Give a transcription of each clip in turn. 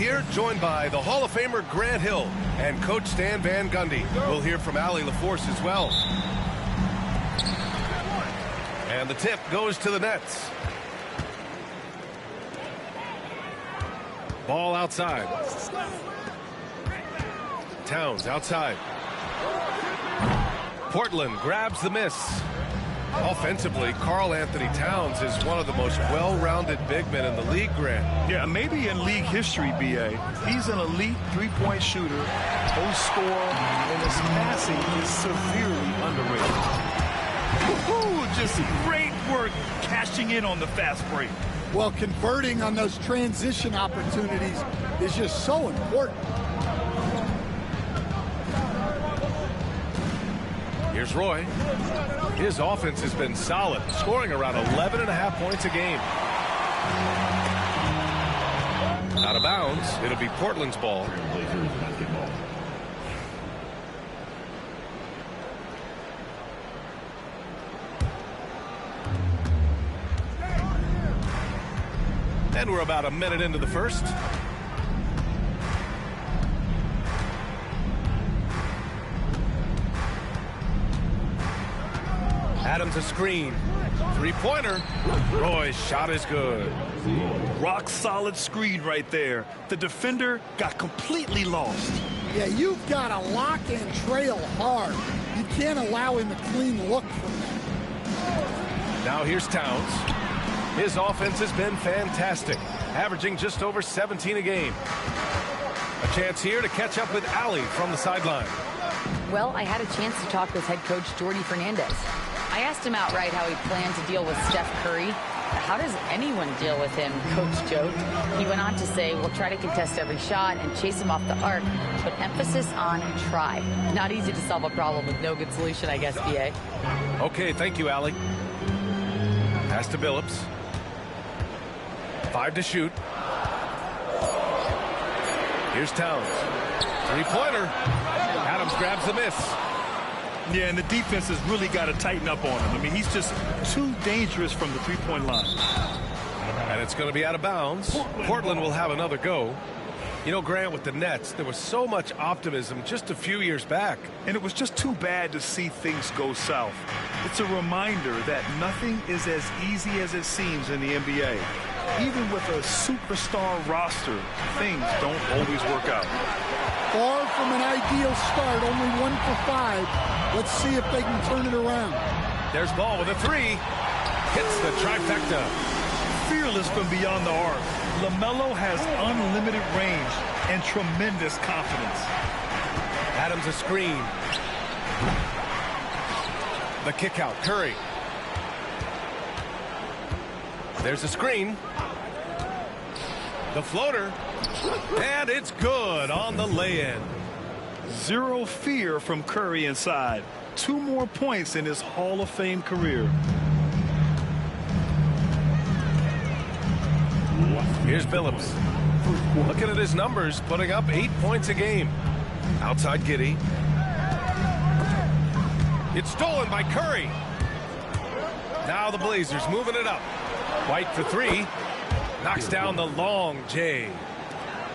Here, joined by the Hall of Famer Grant Hill and Coach Stan Van Gundy. We'll hear from Allie LaForce as well. And the tip goes to the Nets. Ball outside. Towns outside. Portland grabs the miss. Offensively, Karl Anthony Towns is one of the most well-rounded big men in the league, Grant. Yeah, maybe in league history, B.A. He's an elite three-point shooter, post scorer, and his passing is severely underrated. Just great work cashing in on the fast break. Well, converting on those transition opportunities is just so important. Here's Roy. His offense has been solid, scoring around 11.5 points a game. Out of bounds, it'll be Portland's ball. And we're about a minute into the first. Adams a screen. Three-pointer. Roy's shot is good. Rock solid screen right there. The defender got completely lost. Yeah, you've got to lock and trail hard. You can't allow him a clean look from that. Now here's Towns. His offense has been fantastic, averaging just over 17 a game. A chance here to catch up with Allie from the sideline. Well, I had a chance to talk with head coach Jordi Fernandez. I asked him outright how he planned to deal with Steph Curry. How does anyone deal with him, Coach joked. He went on to say, we'll try to contest every shot and chase him off the arc, but emphasis on try. Not easy to solve a problem with no good solution, I guess, B.A. Okay, thank you, Allie. Pass to Billups. 5 to shoot. Here's Towns. Three-pointer. Adams grabs the miss. Yeah, and the defense has really got to tighten up on him. I mean, he's just too dangerous from the three-point line. And it's going to be out of bounds. Portland will have another go. You know, Grant, with the Nets, there was so much optimism just a few years back. And it was just too bad to see things go south. It's a reminder that nothing is as easy as it seems in the NBA. Even with a superstar roster, things don't always work out. Far from an ideal start, only 1 for 5. Let's see if they can turn it around. There's Ball with a three. Hits the trifecta. Fearless from beyond the arc, LaMelo has unlimited range and tremendous confidence. Adams a screen. The kick out, Curry. There's a screen. The floater. And it's good on the lay-in. Zero fear from Curry inside. 2 more points in his Hall of Fame career. Here's Billups. Looking at his numbers, putting up 8 points a game. Outside Giddey. It's stolen by Curry. Now the Blazers moving it up. White for 3. Knocks down the long J.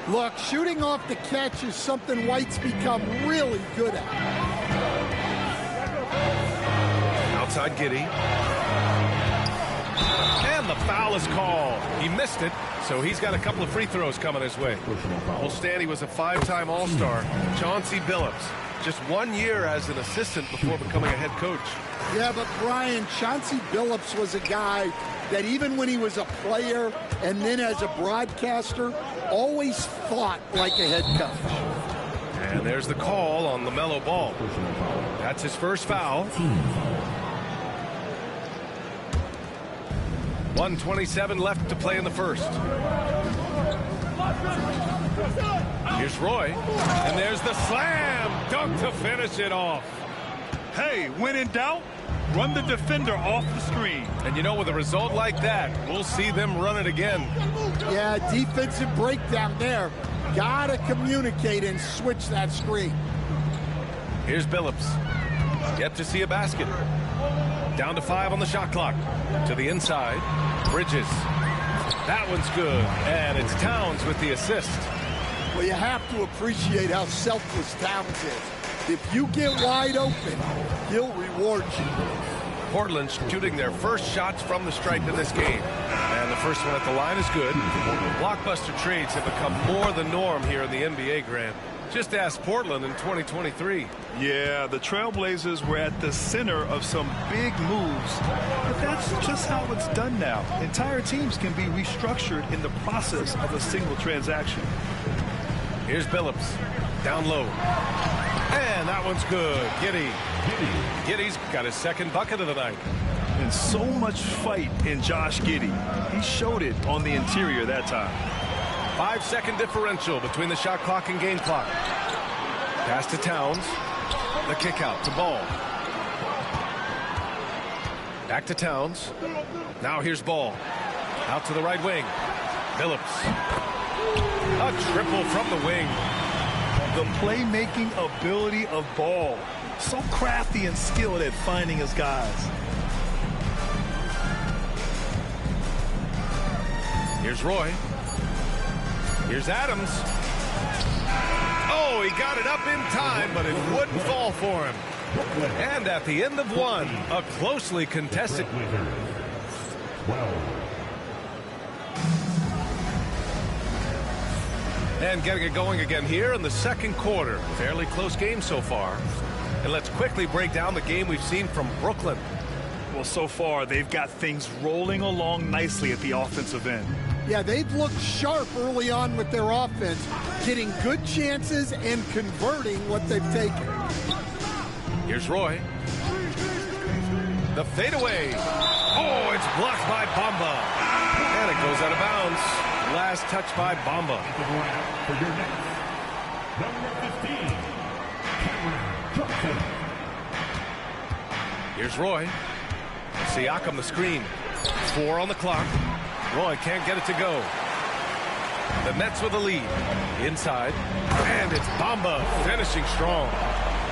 Look, shooting off the catch is something White's become really good at. Outside Giddey. And the foul is called. He missed it, so he's got a couple of free throws coming his way. Olstany was a 5-time All-Star. Chauncey Billups, just 1 year as an assistant before becoming a head coach. Yeah, but Brian, Chauncey Billups was a guy that even when he was a player and then as a broadcaster, always thought like a head coach. And there's the call on LaMelo Ball. That's his first foul. 1:27 left to play in the first. Here's Roy, and there's the slam dunk to finish it off. Hey, when in doubt, run the defender off the screen. And you know, with a result like that, we'll see them run it again. Yeah, defensive breakdown there. Gotta communicate and switch that screen. Here's Billups. Yet to see a basket. Down to 5 on the shot clock. To the inside. Bridges. That one's good. And it's Towns with the assist. Well, you have to appreciate how selfless Towns is. If you get wide open, he'll reward you. Portland shooting their first shots from the stripe in this game. And the first one at the line is good. Blockbuster trades have become more the norm here in the NBA, Grant. Just ask Portland in 2023. Yeah, the Trailblazers were at the center of some big moves, but that's just how it's done now. Entire teams can be restructured in the process of a single transaction. Here's Billups. Down low. And that one's good. Giddey's got his second bucket of the night. And so much fight in Josh Giddey. He showed it on the interior that time. 5-second differential between the shot clock and game clock. Pass to Towns. The kick out to Ball. Back to Towns. Now here's Ball. Out to the right wing. Billups. A triple from the wing. The playmaking ability of Ball. So crafty and skilled at finding his guys. Here's Roy. Here's Adams. Oh, he got it up in time, but it wouldn't fall for him. And at the end of one, a closely contested. And getting it going again here in the second quarter. Fairly close game so far. And let's quickly break down the game we've seen from Brooklyn. Well, so far, they've got things rolling along nicely at the offensive end. Yeah, they've looked sharp early on with their offense, getting good chances and converting what they've taken. Here's Roy. The fadeaway. Oh, it's blocked by Bamba. And it goes out of bounds. Last touch by Bamba. Here's Roy. Siakam the screen. 4 on the clock. Roy can't get it to go. The Nets with the lead. Inside. And it's Bamba finishing strong.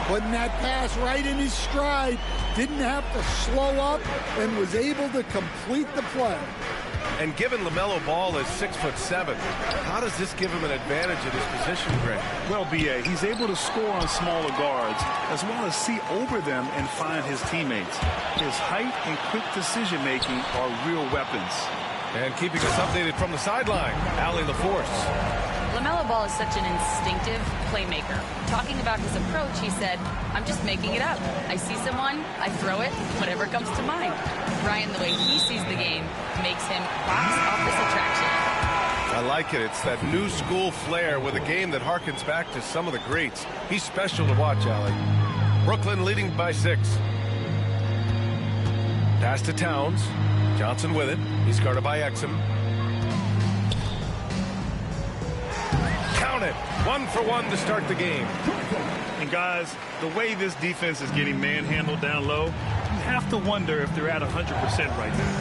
Putting that pass right in his stride. Didn't have to slow up and was able to complete the play. And given LaMelo Ball is 6'7", how does this give him an advantage at his position, Greg? Well, B.A., he's able to score on smaller guards as well as see over them and find his teammates. His height and quick decision-making are real weapons. And keeping us updated from the sideline, Allie LaForce. LaMelo Ball is such an instinctive playmaker. Talking about his approach, he said, I'm just making it up. I see someone, I throw it, whatever comes to mind. Ryan, the way he sees the game, makes him box office attraction. I like it. It's that new school flair with a game that harkens back to some of the greats. He's special to watch, Allie. Brooklyn leading by 6. Pass to Towns. Johnson with it. He's guarded by Exum. Count it. 1 for 1 to start the game. And guys, the way this defense is getting manhandled down low, you have to wonder if they're at 100% right now.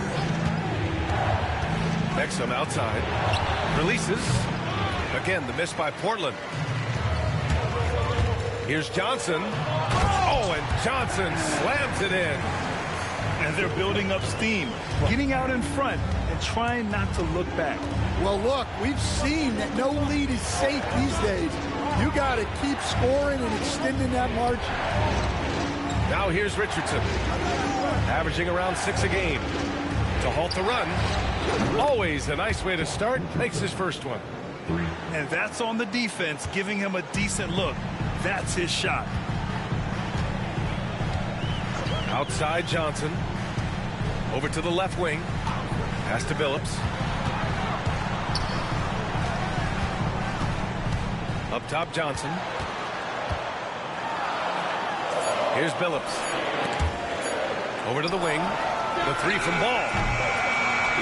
Exum outside. Releases. Again, the miss by Portland. Here's Johnson. Oh, and Johnson slams it in. And they're building up steam, getting out in front and trying not to look back. Well, look, we've seen that no lead is safe these days. You got to keep scoring and extending that margin. Now here's Richardson, averaging around 6 a game. to halt the run. Always a nice way to start. Makes his first one. And that's on the defense, giving him a decent look. That's his shot. Outside Johnson. Over to the left wing. Pass to Billups. Up top Johnson. Here's Billups. Over to the wing. The three from Ball.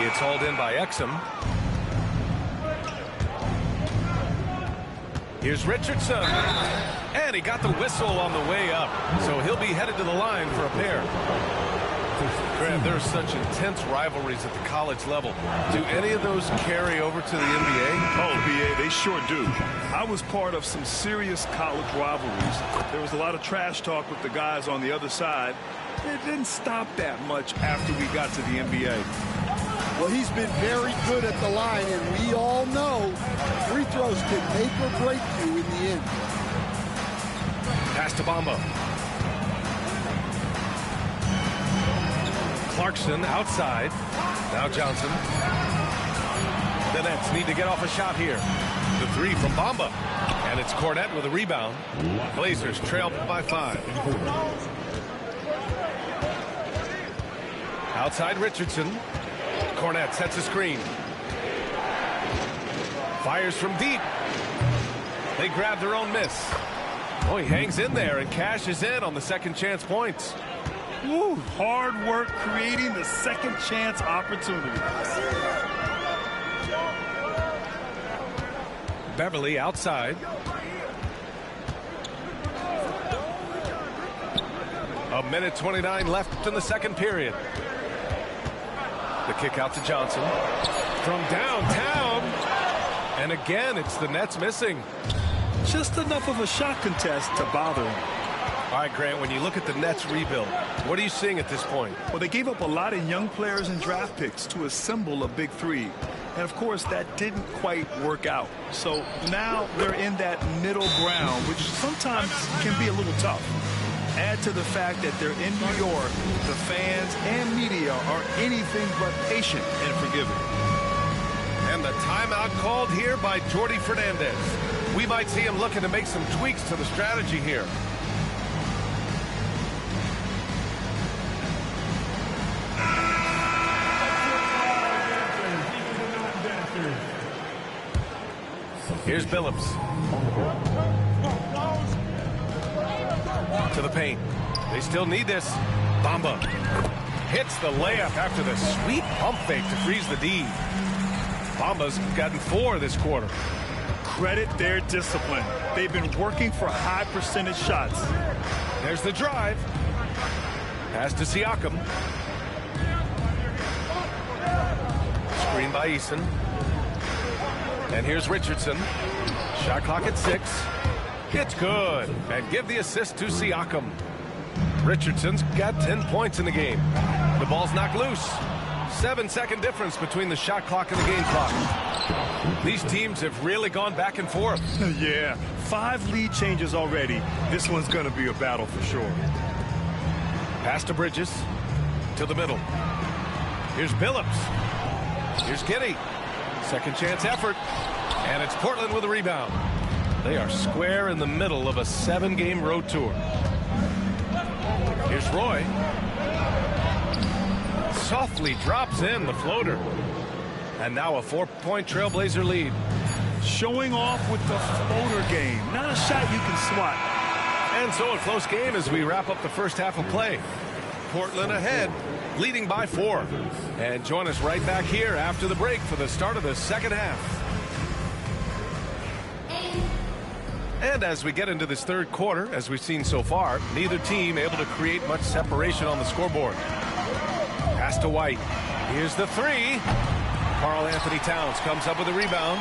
It's hauled in by Exum. Here's Richardson. And he got the whistle on the way up. So he'll be headed to the line for a pair. Grant, there are such intense rivalries at the college level. Do any of those carry over to the NBA? Oh, BA, they sure do. I was part of some serious college rivalries. There was a lot of trash talk with the guys on the other side. It didn't stop that much after we got to the NBA. Well, he's been very good at the line, and we all know free throws can make or break you in the end. Pass to Bamba. Clarkson outside. Now Johnson. The Nets need to get off a shot here. The three from Bamba. And it's Cornette with a rebound. Blazers trail by 5. Outside Richardson. Cornette sets a screen. Fires from deep. They grab their own miss. Oh, he hangs in there and cashes in on the second chance points. Woo, hard work creating the second chance opportunity. Beverly outside. A minute 29 left in the second period. The kick out to Johnson. From downtown. And again, it's the Nets missing. Just enough of a shot contest to bother him. All right, Grant, when you look at the Nets rebuild, what are you seeing at this point? Well, they gave up a lot of young players and draft picks to assemble a big three. And, of course, that didn't quite work out. So now they're in that middle ground, which sometimes can be a little tough. Add to the fact that they're in New York, the fans and media are anything but patient and forgiving. And the timeout called here by Jordi Fernandez. We might see him looking to make some tweaks to the strategy here. Here's Billups. To the paint. They still need this. Bamba hits the layup after the sweet pump fake to freeze the D. Bamba's gotten 4 this quarter. Credit their discipline. They've been working for high percentage shots. There's the drive. Pass to Siakam. Screen by Eason. And here's Richardson. Shot clock at 6. It's good. And give the assist to Siakam. Richardson's got 10 points in the game. The ball's knocked loose. 7-second difference between the shot clock and the game clock. These teams have really gone back and forth. Yeah, 5 lead changes already. This one's going to be a battle for sure. Pass to Bridges. To the middle. Here's Billups. Here's Giddey. Second chance effort. And it's Portland with a rebound. They are square in the middle of a 7-game road tour. Here's Roy. Softly drops in the floater. And now a 4-point Trailblazer lead. Showing off with the floater game. Not a shot you can swat. And so a close game as we wrap up the first half of play. Portland ahead, leading by 4. And join us right back here after the break for the start of the second half. And as we get into this third quarter, as we've seen so far, neither team able to create much separation on the scoreboard. Pass to White. Here's the 3. Karl Anthony Towns comes up with a rebound.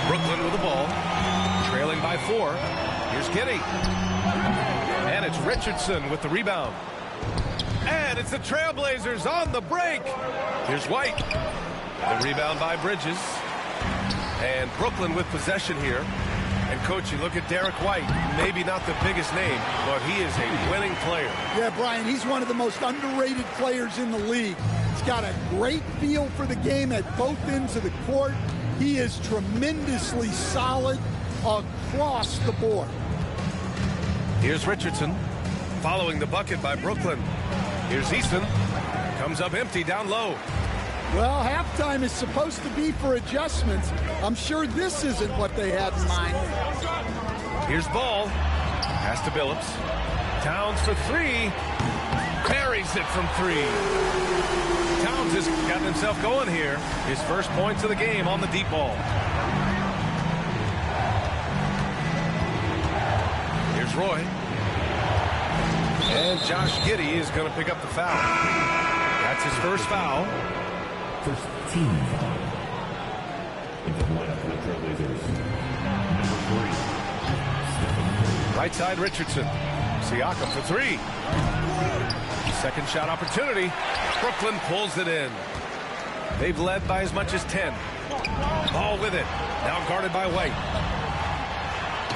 Brooklyn with the ball. Trailing by 4. Here's Giddey. And it's Richardson with the rebound. And it's the Trailblazers on the break. Here's White. The rebound by Bridges. And Brooklyn with possession here. And, Coach, you look at Derek White, maybe not the biggest name, but he is a winning player. Yeah, Brian, he's one of the most underrated players in the league. He's got a great feel for the game at both ends of the court. He is tremendously solid across the board. Here's Richardson following the bucket by Brooklyn. Here's Easton. Comes up empty down low. Well, halftime is supposed to be for adjustments. I'm sure this isn't what they had in mind. Here's Ball. Pass to Billups. Towns for three. Parries it from three. Towns has gotten himself going here. His first points of the game on the deep ball. Here's Roy. And Josh Giddey is going to pick up the foul. That's his first foul. First team foul. Into the lineup for the Trailblazers. Number 3. Right side Richardson. Siakam for three. Second shot opportunity. Brooklyn pulls it in. They've led by as much as 10. Ball with it. Now guarded by White.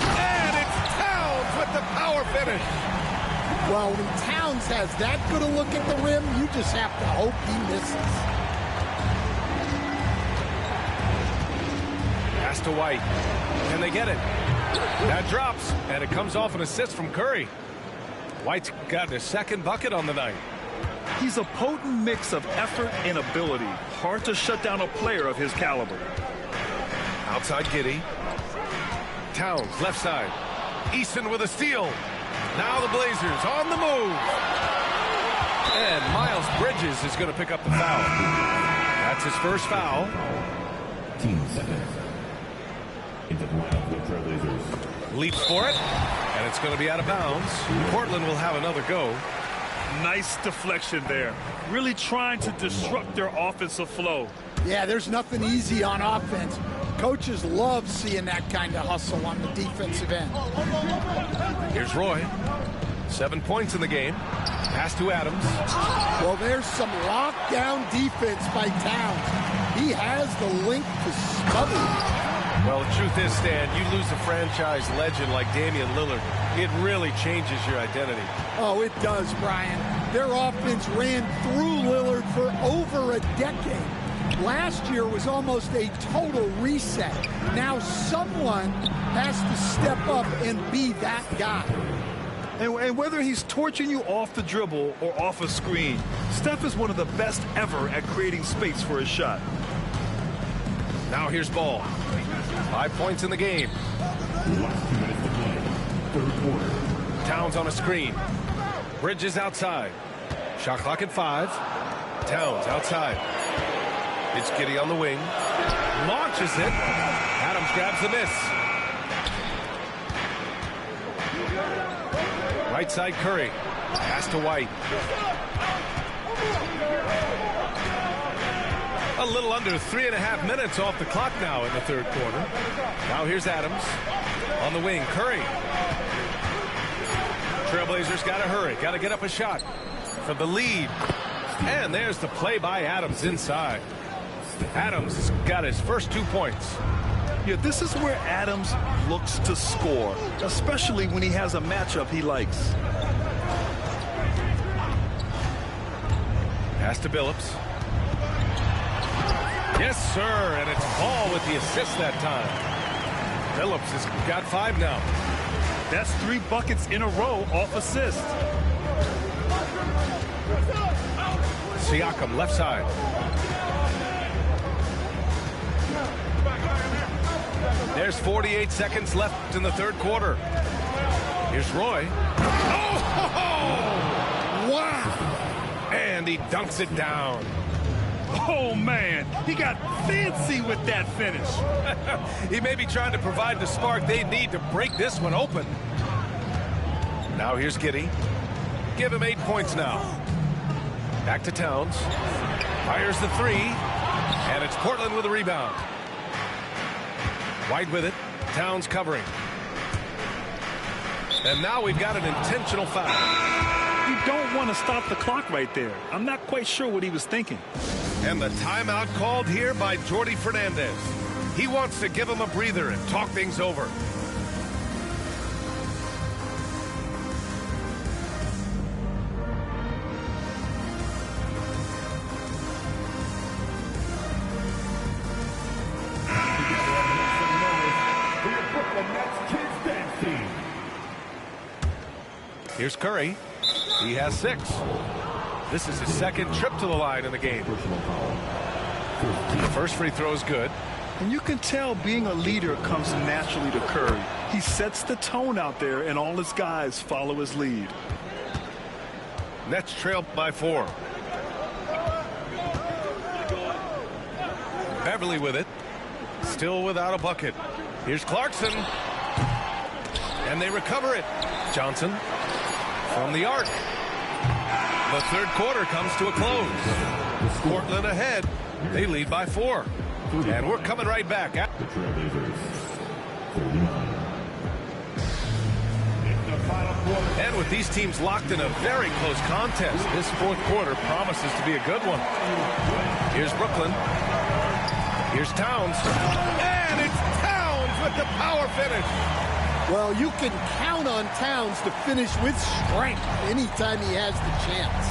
And it's Towns with the power finish. Well, when Towns has that good a look at the rim, you just have to hope he misses. Pass to White. Can they get it? That drops, and it comes off an assist from Curry. White's got his second bucket on the night. He's a potent mix of effort and ability. Hard to shut down a player of his caliber. Outside Giddey. Towns, left side. Easton with a steal. Now the Blazers on the move. And Miles Bridges is going to pick up the foul. That's his first foul. Team second. Into the lineup for the Trailblazers. Leaps for it, and it's going to be out of bounds. Portland will have another go. Nice deflection there. Really trying to disrupt their offensive flow. Yeah, there's nothing easy on offense. Coaches love seeing that kind of hustle on the defensive end. Here's Roy. 7 points in the game. Pass to Adams. Well, there's some lockdown defense by Towns. He has the link to smother. Well, the truth is, Stan, you lose a franchise legend like Damian Lillard, it really changes your identity. Oh, it does, Brian. Their offense ran through Lillard for over a decade. Last year was almost a total reset. Now someone has to step up and be that guy. And whether he's torching you off the dribble or off a screen, Steph is one of the best ever at creating space for his shot. Now here's Ball. 5 points in the game. Last 2 minutes to play. Third quarter. Towns on a screen. Bridges outside. Shot clock at 5. Towns outside. It's Giddey on the wing. Launches it. Adams grabs the miss. Right side Curry. Pass to White. A little under 3.5 minutes off the clock now in the third quarter. Now here's Adams on the wing. Curry. Trailblazers got to hurry. Got to get up a shot for the lead. And there's the play by Adams inside. Adams has got his first 2 points. Yeah, this is where Adams looks to score, especially when he has a matchup he likes. Pass to Billups. Yes, sir, and it's Ball with the assist that time. Billups has got 5 now. That's 3 buckets in a row off assist. Siakam, left side. There's 48 seconds left in the third quarter. Here's Roy. Oh! Wow! And he dunks it down. Oh, man, he got fancy with that finish. He may be trying to provide the spark they need to break this one open. Now here's Giddey. Give him 8 points now. Back to Towns. Fires the 3. And it's Portland with a rebound. White with it. Towns covering. And now we've got an intentional foul. You don't want to stop the clock right there. I'm not quite sure what he was thinking. And the timeout called here by Jordi Fernandez. He wants to give him a breather and talk things over. Here's Curry. He has 6. This is his second trip to the line in the game. The first free throw is good. And you can tell being a leader comes naturally to Curry. He sets the tone out there, and all his guys follow his lead. Nets trail by 4. Beverly with it. Still without a bucket. Here's Clarkson. And they recover it. Johnson from the arc. The third quarter comes to a close. Portland ahead. They lead by 4. And we're coming right back. The Trailblazers, 49. And with these teams locked in a very close contest, this fourth quarter promises to be a good one. Here's Brooklyn. Here's Towns. And it's Towns with the power finish. Well, you can count on Towns to finish with strength anytime he has the chance.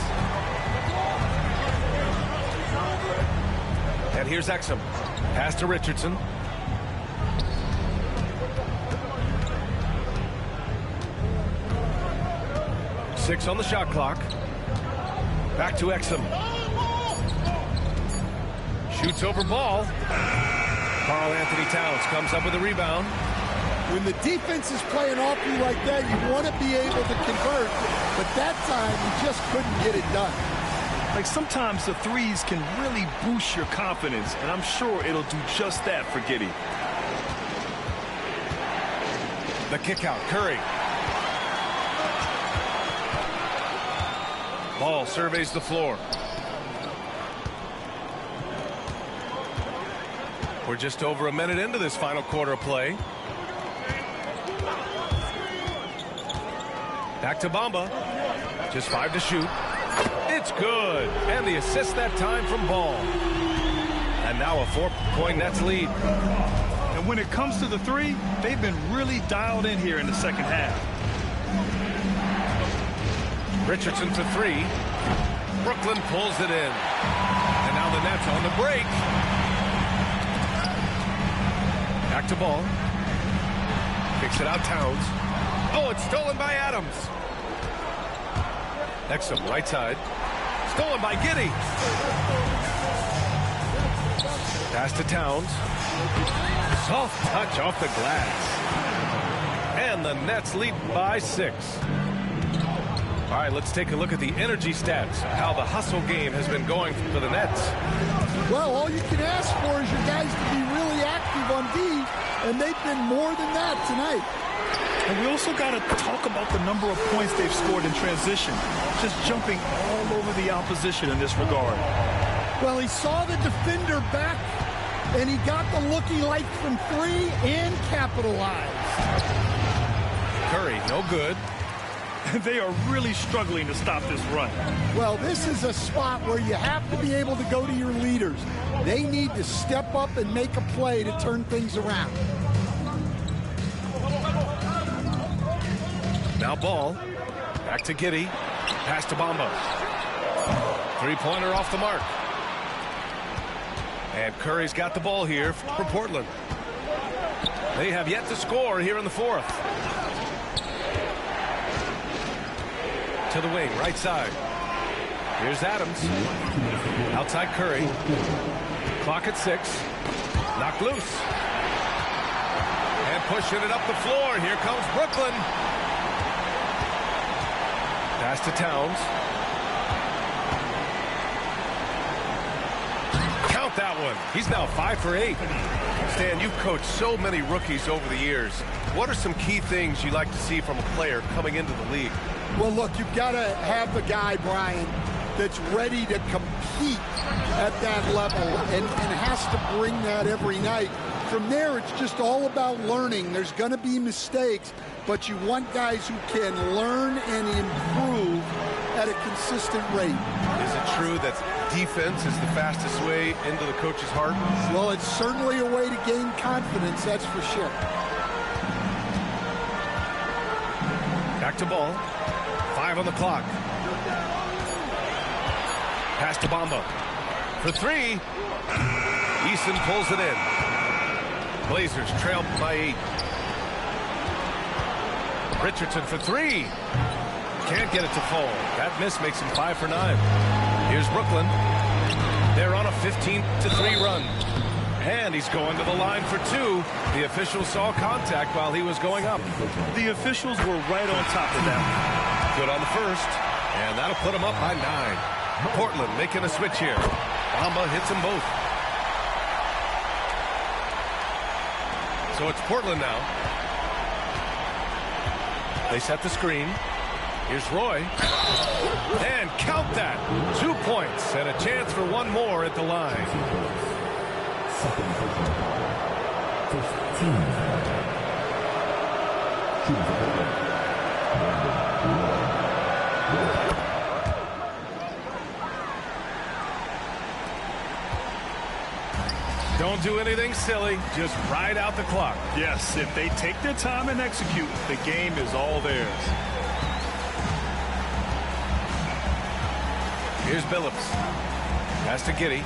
And here's Exum. Pass to Richardson. Six on the shot clock. Back to Exum. Shoots over Ball. Karl-Anthony Towns comes up with a rebound. When the defense is playing off you like that, you want to be able to convert. But that time, you just couldn't get it done. Like sometimes the threes can really boost your confidence, and I'm sure it'll do just that for Giddey. The kick out, Curry. Ball surveys the floor. We're just over a minute into this final quarter of play. Back to Bamba. Just 5 to shoot. It's good. And the assist that time from Ball. And now a 4-point Nets lead. And when it comes to the three, they've been really dialed in here in the second half. Richardson for 3. Brooklyn pulls it in. And now the Nets on the break. Back to Ball. Kicks it out Towns. Oh, it's stolen by Adams. Exum, right side. Stolen by Giddey. Pass to Towns. Soft touch off the glass. And the Nets lead by 6. All right, let's take a look at the energy stats, how the hustle game has been going for the Nets. Well, all you can ask for is your guys to be really active on D, and they've been more than that tonight. And we also got to talk about the number of points they've scored in transition, just jumping all over the opposition in this regard. Well, he saw the defender back, and he got the look he liked from 3 and capitalized. Curry, no good. They are really struggling to stop this run. Well, this is a spot where you have to be able to go to your leaders. They need to step up and make a play to turn things around. Now Ball. Back to Giddey. Pass to Bamba. Three-pointer off the mark. And Curry's got the ball here for Portland. They have yet to score here in the fourth. To the wing, right side. Here's Adams. Outside Curry. Clock at 6. Knocked loose. And pushing it up the floor. Here comes Brooklyn. Pass to Towns. Count that one. He's now 5 for 8. Stan, you've coached so many rookies over the years. What are some key things you like to see from a player coming into the league? Well, look, you've got to have the guy, Brian, that's ready to compete at that level and has to bring that every night. From there, it's just all about learning. There's going to be mistakes, but you want guys who can learn and improve at a consistent rate. Is it true that defense is the fastest way into the coach's heart? Well, it's certainly a way to gain confidence, that's for sure. Back to Ball. 5 on the clock. Pass to Bamba. For 3. Eason pulls it in. Blazers trail by 8. Richardson for 3. Can't get it to fall. That miss makes him 5 for 9. Here's Brooklyn. They're on a 15-3 run. And he's going to the line for 2. The official saw contact while he was going up. The officials were right on top of that. Good on the first. And that'll put him up by 9. Portland making a switch here. Bamba hits them both. So it's Portland now. They set the screen. Here's Roy. And count that. 2 points and a chance for one more at the line. Second person. First team. Shooting for Portland. Don't do anything silly. Just ride out the clock. Yes, if they take their time and execute, the game is all theirs. Here's Billups. Pass to Giddey.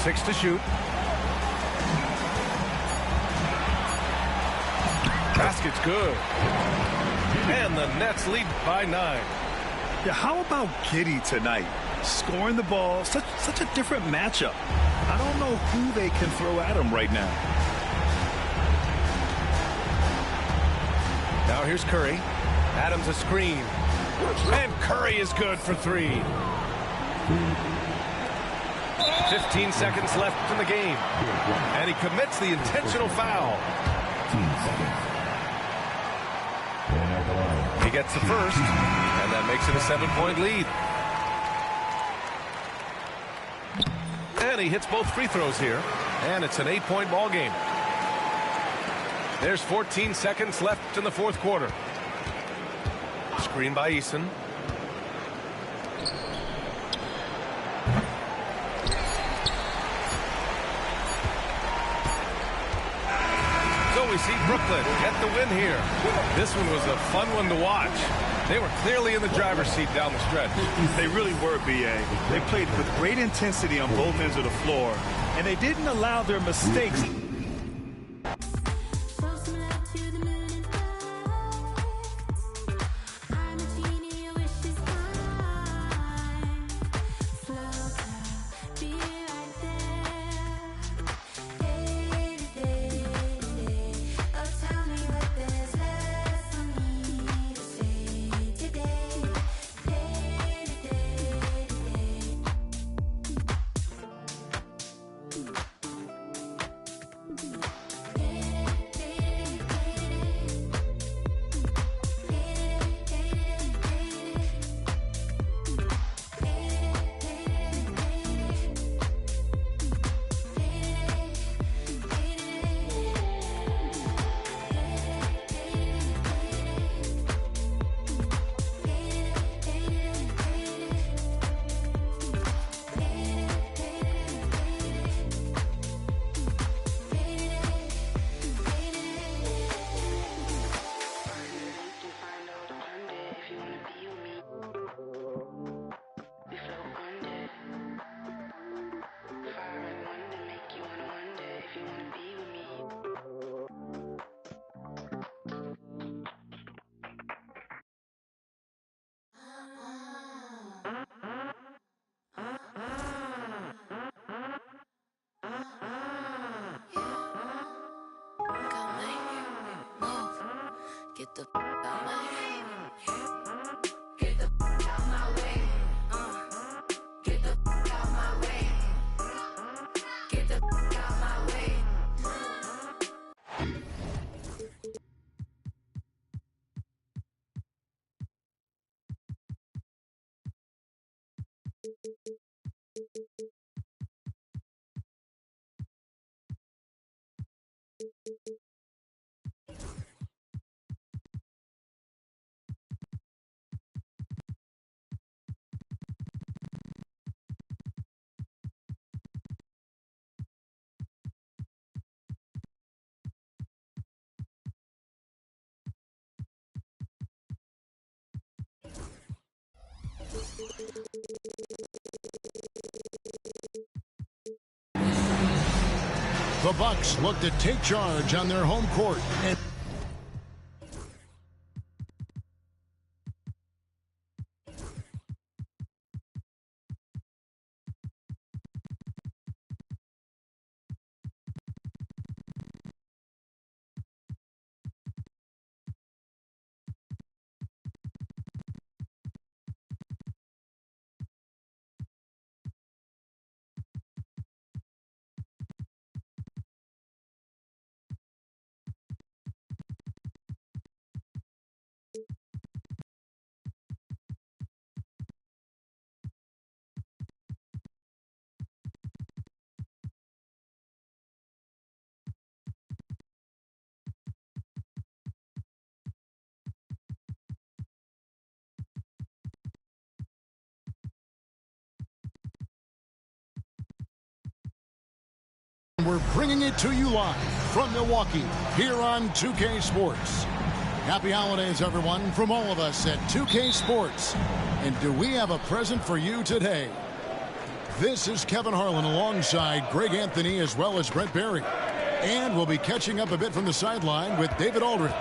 6 to shoot. Basket's good. And the Nets lead by 9. Yeah, how about Giddey tonight? Scoring the ball, such a different matchup. I don't know who they can throw at him right now. Now here's Curry. Adams a screen. And Curry is good for 3. 15 seconds left in the game. And he commits the intentional foul. 15 seconds. And at the line. He gets the first, and that makes it a 7-point lead. And he hits both free throws here, and it's an 8-point ball game. There's 14 seconds left in the fourth quarter. Screen by Eason. So we see Brooklyn get the win here. This one was a fun one to watch. They were clearly in the driver's seat down the stretch. They really were, B.A. They played with great intensity on both ends of the floor, and they didn't allow their mistakes. Get the out my way. Get the out my way. Get the out my way. Get the out my way. The Bucks look to take charge on their home court. And we're bringing it to you live from Milwaukee here on 2K Sports. Happy holidays, everyone, from all of us at 2K Sports. And do we have a present for you today? This is Kevin Harlan alongside Greg Anthony as well as Brent Barry. And we'll be catching up a bit from the sideline with David Aldridge.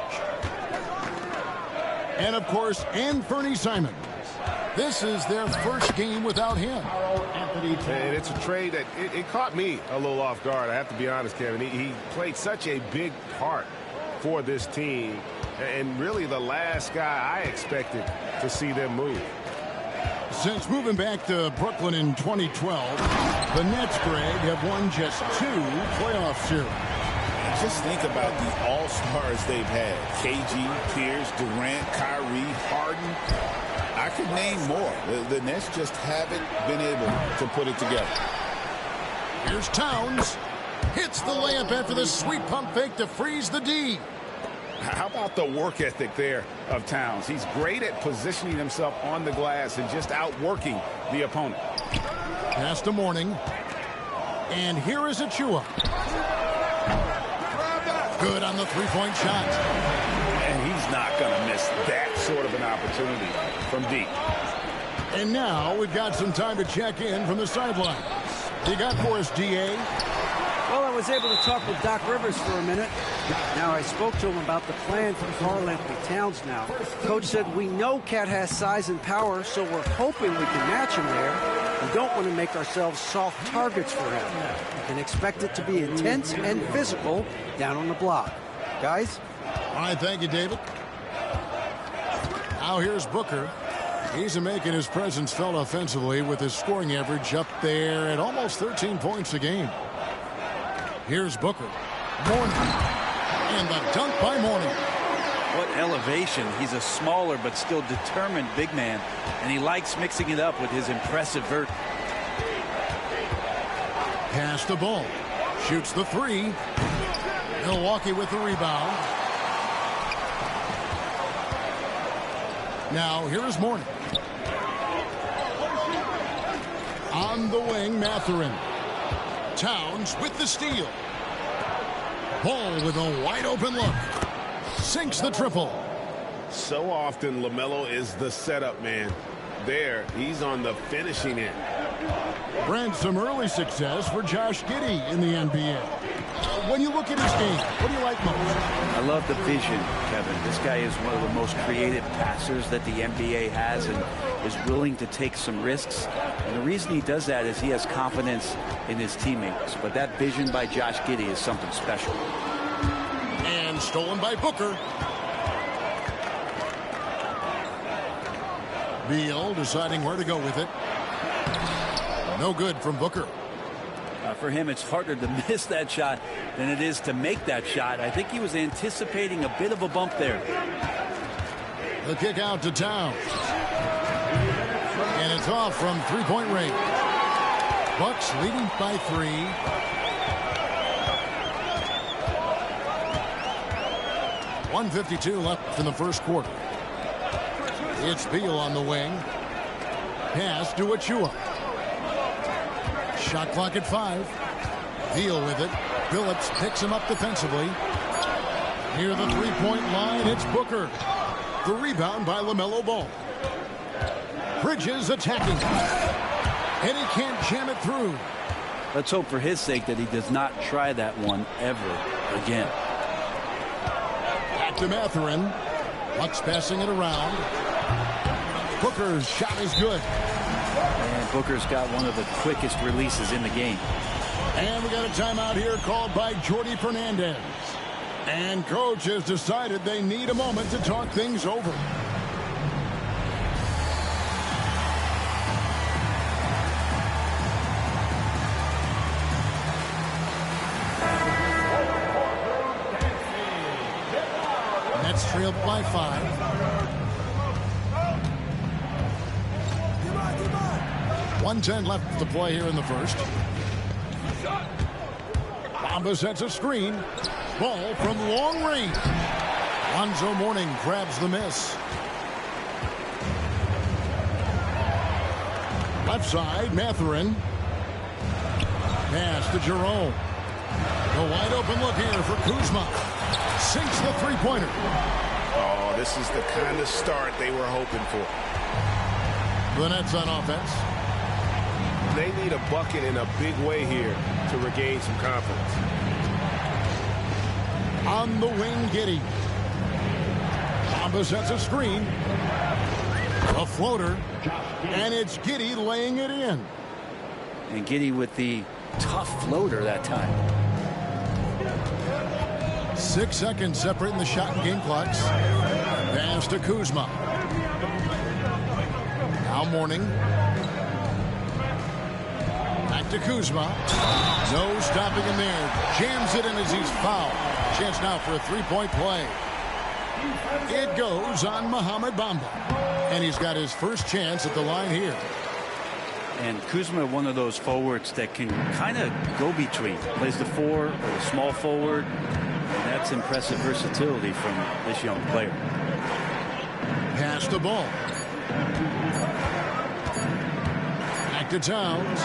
And, of course, Anthony Simons. This is their first game without him. And it's a trade that it caught me a little off guard. I have to be honest, Kevin. He played such a big part for this team. And really the last guy I expected to see them move. Since moving back to Brooklyn in 2012, the Nets, Greg, have won just 2 playoff series. Just think about the all-stars they've had. KG, Pierce, Durant, Kyrie, Harden. I could name more. The Nets just haven't been able to put it together. Here's Towns. Hits the layup after the sweet pump fake to freeze the D. How about the work ethic there of Towns? He's great at positioning himself on the glass and just outworking the opponent. Pass to Mourning. And here is Achua. Good on the three-point shot. And he's not going to miss that sort of an opportunity from deep. And now we've got some time to check in from the sidelines. You got for us, D.A.? Well, I was able to talk with Doc Rivers for a minute. Now, I spoke to him about the plan for Karl-Anthony Towns now. Coach said, we know Cat has size and power, so we're hoping we can match him there. We don't want to make ourselves soft targets for him. You can expect it to be intense and physical down on the block. Guys? All right, thank you, David. Now here's Booker. He's making his presence felt offensively with his scoring average up there at almost 13 points a game. Here's Booker. Mourning. And the dunk by Mourning. What elevation. He's a smaller but still determined big man. And he likes mixing it up with his impressive vert. Pass the ball. Shoots the three. Milwaukee with the rebound. Now here is Mourning. On the wing, Mathurin. Towns with the steal. Ball with a wide open look. Sinks the triple. So often LaMelo is the setup man. There, he's on the finishing end. Brand some early success for Josh Giddey in the NBA. When you look at his game, what do you like most? I love the vision, Kevin. This guy is one of the most creative passers that the NBA has and is willing to take some risks. And the reason he does that is he has confidence in his teammates. But that vision by Josh Giddey is something special. And stolen by Booker. Beal deciding where to go with it. No good from Booker. For him, it's harder to miss that shot than it is to make that shot. I think he was anticipating a bit of a bump there. The kick out to Towns. And it's off from three-point range. Bucks leading by 3. .152 left in the first quarter. It's Beal on the wing. Pass to Achua. Shot clock at 5. Beal with it. Billups picks him up defensively. Near the three-point line, it's Booker. The rebound by LaMelo Ball. Bridges attacking. And he can't jam it through. Let's hope for his sake that he does not try that one ever again. Back to Mathurin. Bucks passing it around. Booker's shot is good. And Booker's got one of the quickest releases in the game. And we got a timeout here called by Jordi Fernandez. And coach has decided they need a moment to talk things over. Nets trailed by 5. 1:10 left to play here in the first. Bamba sets a screen. Ball from long range. Lonzo Mourning grabs the miss. Left side, Mathurin. Pass to Jerome. open look here for Kuzma. Sinks the three-pointer. Oh, this is the kind of start they were hoping for. The Nets on offense. They need a bucket in a big way here to regain some confidence. On the wing, Giddey. Bamba sets a screen. A floater. And it's Giddey laying it in. And Giddey with the tough floater that time. 6 seconds separating the shot and game clocks. Pass to Kuzma. Now Mourning. Back to Kuzma. No stopping him there. Jams it in as he's fouled. Chance now for a three-point play. It goes on Mohamed Bamba. And he's got his first chance at the line here. And Kuzma, one of those forwards that can kind of go between. Plays the 4 or the small forward. And that's impressive versatility from this young player. Pass the ball. Back to Towns.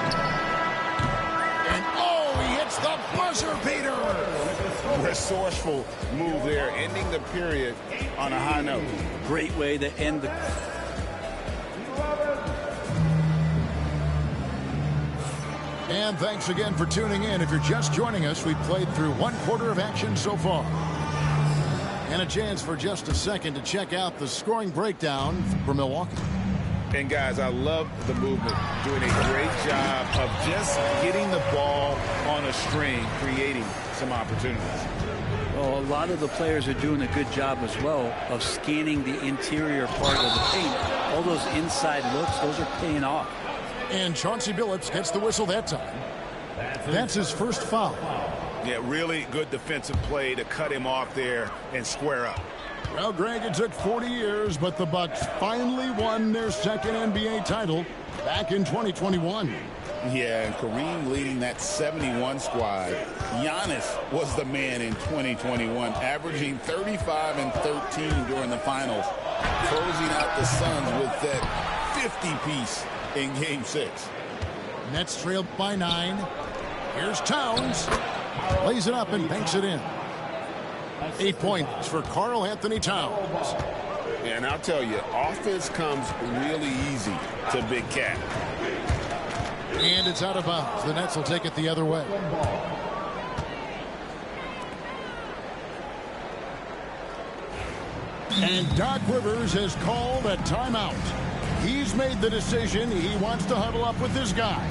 And oh, he hits the buzzer beater. Resourceful move there, ending the period on a high note. Great way to end the... And thanks again for tuning in. If you're just joining us, we've played through 1/4 of action so far. And a chance for just a second to check out the scoring breakdown for Milwaukee. And guys, I love the movement. Doing a great job of just getting the ball on a string, creating some opportunities. Well, a lot of the players are doing a good job as well of scanning the interior part of the paint. All those inside looks, those are paying off. And Chauncey Billups gets the whistle that time. That's his first foul. Yeah, really good defensive play to cut him off there and square up. Well, Greg, it took 40 years, but the Bucks finally won their second NBA title back in 2021. Yeah, and Kareem leading that 71 squad. Giannis was the man in 2021, averaging 35 and 13 during the finals, closing out the Suns with that 50-piece in Game 6. Nets trailed by 9. Here's Towns. Lays it up and banks it in. 8 points for Karl Anthony Towns. And I'll tell you, offense comes really easy to Big Cat. And it's out of bounds. The Nets will take it the other way. And Doc Rivers has called a timeout. He's made the decision. He wants to huddle up with his guys.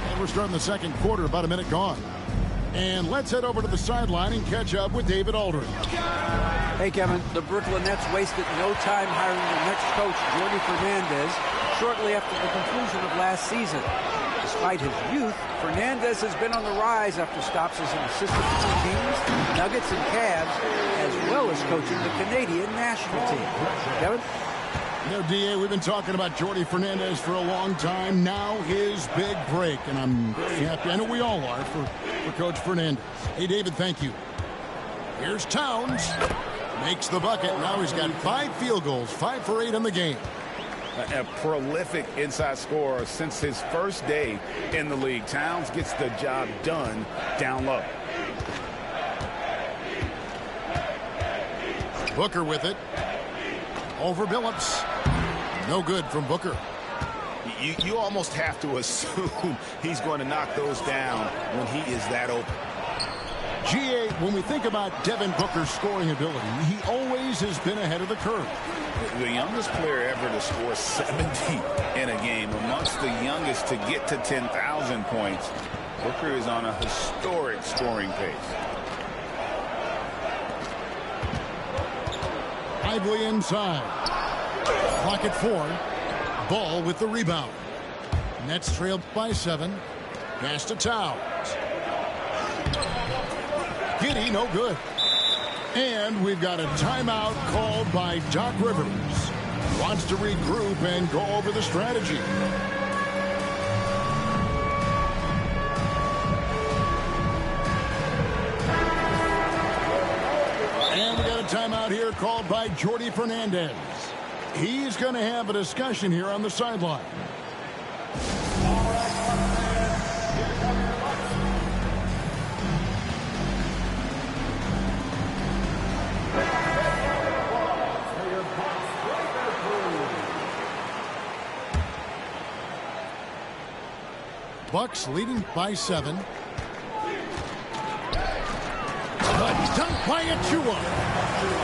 And we're starting the second quarter, about a minute gone. And let's head over to the sideline and catch up with David Aldridge. Hey, Kevin, the Brooklyn Nets wasted no time hiring their next coach, Jordi Fernandez, shortly after the conclusion of last season. Despite his youth, Fernandez has been on the rise after stops as an assistant to the Kings, Nuggets, and Cavs, as well as coaching the Canadian national team. Kevin? You know, D.A., we've been talking about Jordi Fernandez for a long time. Now his big break, and I'm happy. I know we all are for Coach Fernandez. Hey, David, thank you. Here's Towns. Makes the bucket. Now he's got 5 field goals, 5 for 8 in the game. A prolific inside scorer since his first day in the league. Towns gets the job done down low. Booker with it. Over Billups. No good from Booker. You almost have to assume he's going to knock those down when he is that open. G.A., when we think about Devin Booker's scoring ability, he always has been ahead of the curve. The youngest player ever to score 70 in a game, amongst the youngest to get to 10,000 points. Booker is on a historic scoring pace. Lively inside. Clock at 4. Ball with the rebound. Nets trailed by 7. Pass to Towns. Giddey, no good. And we've got a timeout called by Doc Rivers. Wants to regroup and go over the strategy. timeout here called by Jordy Fernandez. He's going to have a discussion here on the sideline. Bucks leading by 7. Dunked by Achiuwa.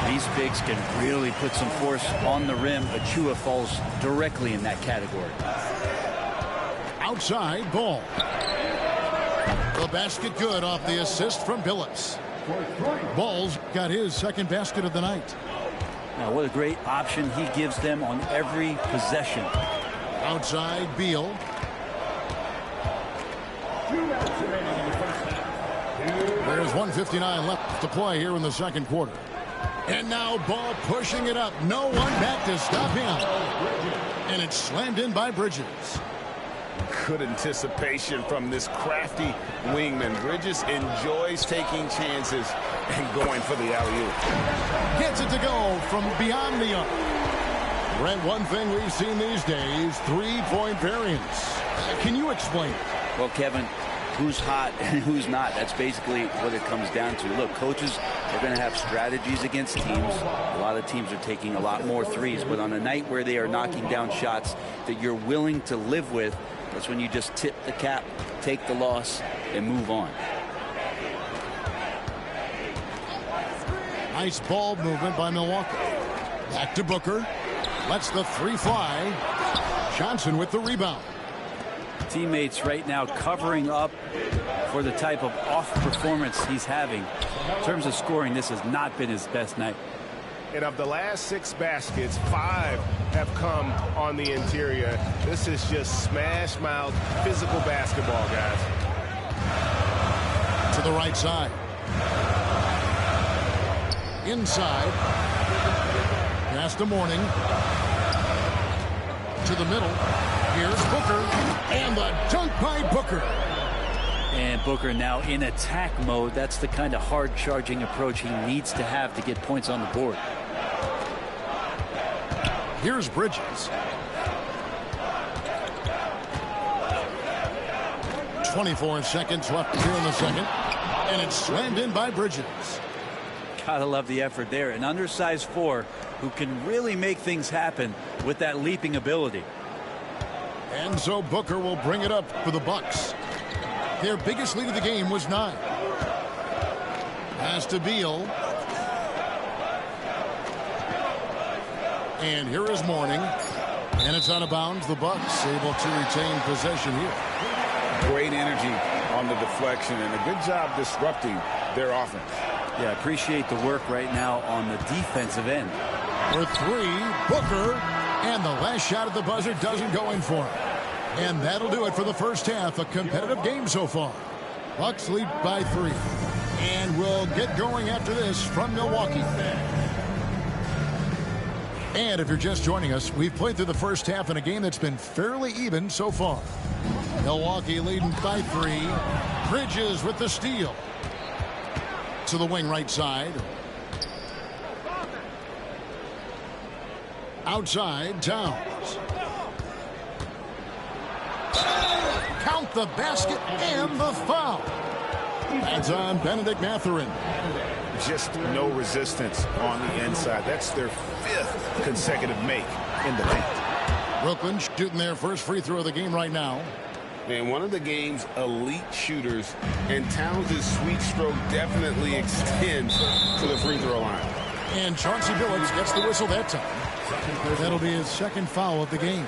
These bigs can really put some force on the rim. Achiuwa falls directly in that category. Outside ball. The basket good off the assist from Billups. Ball's got his second basket of the night. Now, what a great option he gives them on every possession. Outside Beal. There's 1:59 left to play here in the second quarter. And now Ball pushing it up. No one back to stop him. And it's slammed in by Bridges. Good anticipation from this crafty wingman. Bridges enjoys taking chances and going for the alley-oop. Gets it to go from beyond the arc. Brent, one thing we've seen these days, three-point variance. Can you explain it? Well, Kevin, who's hot and who's not? That's basically what it comes down to. Look, coaches are going to have strategies against teams. A lot of teams are taking a lot more threes, but on a night where they are knocking down shots that you're willing to live with, that's when you just tip the cap, take the loss, and move on. Nice ball movement by Milwaukee. Back to Booker. Lets the three fly. Johnson with the rebound. Teammates right now covering up for the type of off performance he's having. In terms of scoring, this has not been his best night. And of the last 6 baskets, 5 have come on the interior. This is just smash mouth physical basketball, guys. To the right side. Inside. Pass to Mourning. To the middle. Here's Booker. And the dunk by Booker. And Booker now in attack mode. That's the kind of hard charging approach he needs to have to get points on the board. Here's Bridges. 24 seconds left here in the second. And it's slammed in by Bridges. Gotta love the effort there. An undersized 4 who can really make things happen with that leaping ability. And so Booker will bring it up for the Bucks. Their biggest lead of the game was 9. Pass to Beal. And here is Mourning. And it's out of bounds. The Bucks able to retain possession here. Great energy on the deflection and a good job disrupting their offense. Yeah, appreciate the work right now on the defensive end. For 3, Booker. And the last shot at the buzzer doesn't go in for him. And that'll do it for the first half. A competitive game so far. Bucks lead by 3. And we'll get going after this from Milwaukee. And if you're just joining us, we've played through the first half in a game that's been fairly even so far. Milwaukee leading by 3. Bridges with the steal. To the wing right side. Outside, Towns. Count the basket and the foul. That's on Benedict Mathurin. Just no resistance on the inside. That's their 5th consecutive make in the paint. Brooklyn shooting their first free throw of the game right now. And one of the game's elite shooters, and Towns' sweet stroke definitely extends to the free throw line. And Chauncey Billups gets the whistle that time. That'll be his second foul of the game.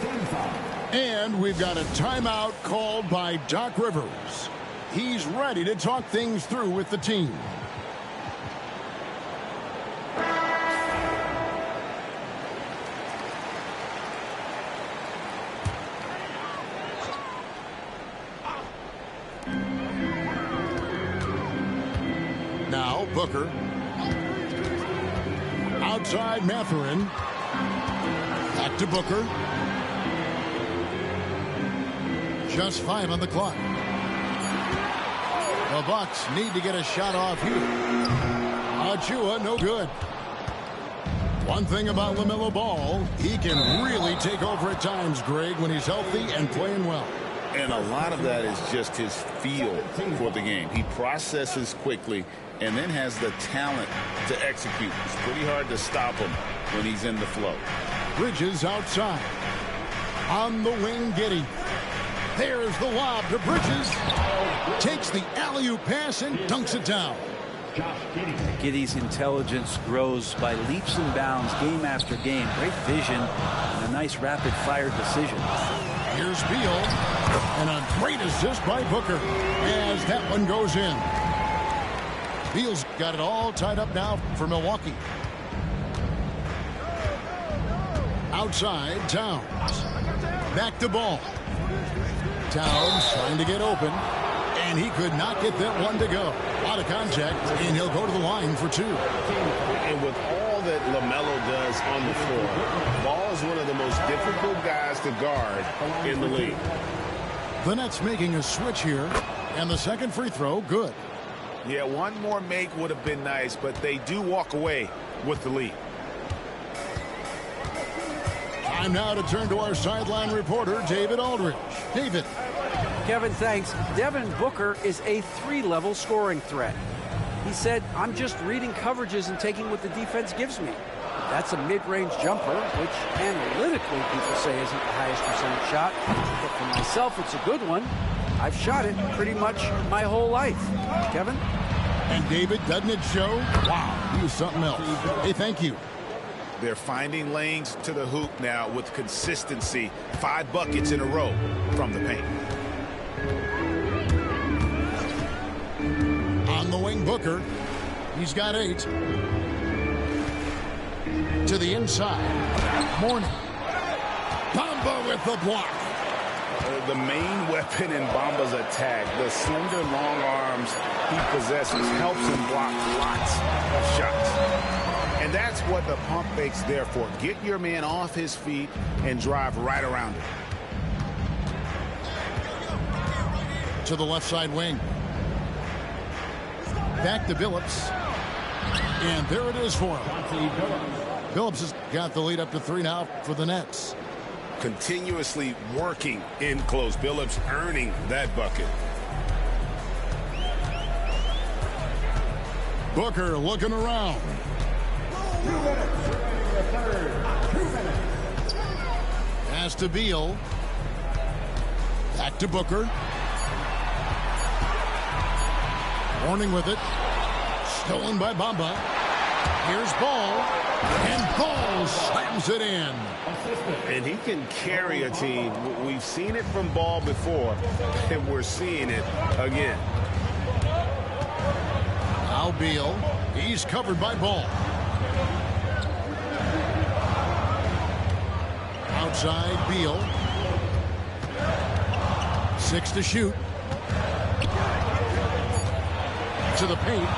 And we've got a timeout called by Doc Rivers. He's ready to talk things through with the team. Now Booker. Outside Mathurin. Back to Booker. Just 5 on the clock. The Bucks need to get a shot off here. Achiuwa, no good. One thing about LaMelo Ball, he can really take over at times, Greg, when he's healthy and playing well. And a lot of that is just his feel for the game. He processes quickly and then has the talent to execute. It's pretty hard to stop him when he's in the flow. Bridges outside. On the wing, Giddey. There's the lob to Bridges. Takes the alley-oop pass and dunks it down. Giddey's intelligence grows by leaps and bounds game after game. Great vision and a nice rapid-fire decision. Here's Beal. And a great assist by Booker as that one goes in. Beal's got it all tied up now for Milwaukee. Outside, Towns. Back to Ball. Towns trying to get open. And he could not get that one to go. Out of contact, and he'll go to the line for two. And with all that LaMelo does on the floor, Ball is one of the most difficult guys to guard in the league. The Nets making a switch here, and the second free throw, good. Yeah, one more make would have been nice, but they do walk away with the lead. Time now to turn to our sideline reporter, David Aldridge. David. Kevin, thanks. Devin Booker is a 3-level scoring threat. He said, I'm just reading coverages and taking what the defense gives me. That's a mid-range jumper, which analytically people say isn't the highest percentage shot. But for myself, it's a good one. I've shot it pretty much my whole life. Kevin? And David, doesn't it show? Wow, he was something else. Hey, thank you. They're finding lanes to the hoop now with consistency. 5 buckets in a row from the paint. On the wing, Booker. He's got 8. To the inside. Mourning. Bamba with the block. The main weapon in Bamba's attack, the slender long arms he possesses, helps him block lots of shots. And that's what the pump fake's there for. Get your man off his feet and drive right around him. To the left side wing. Back to Billups. And there it is for him. Billups has got the lead up to 3 now for the Nets. Continuously working in close. Billups earning that bucket. Booker looking around. 2 minutes. The third. 2 minutes. Pass to Beal. Back to Booker. Warning with it. Stolen by Bamba. Here's Ball. And Ball slams it in. And he can carry a team. We've seen it from Ball before, and we're seeing it again. Now Beal. He's covered by Ball. Outside Beal. 6 to shoot. To the paint.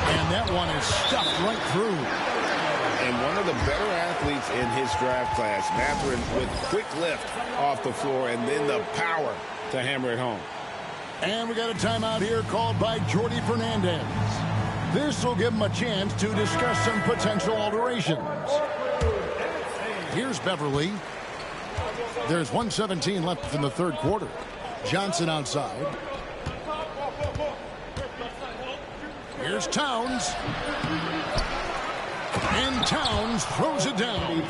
And that one is stuffed right through. And one of the better athletes in his draft class, Mathurin, with quick lift off the floor and then the power to hammer it home. And we got a timeout here called by Jordy Fernandez. This will give him a chance to discuss some potential alterations. Here's Beverly. There's 1:17 left in the third quarter. Johnson outside. Here's Towns. And Towns throws it down.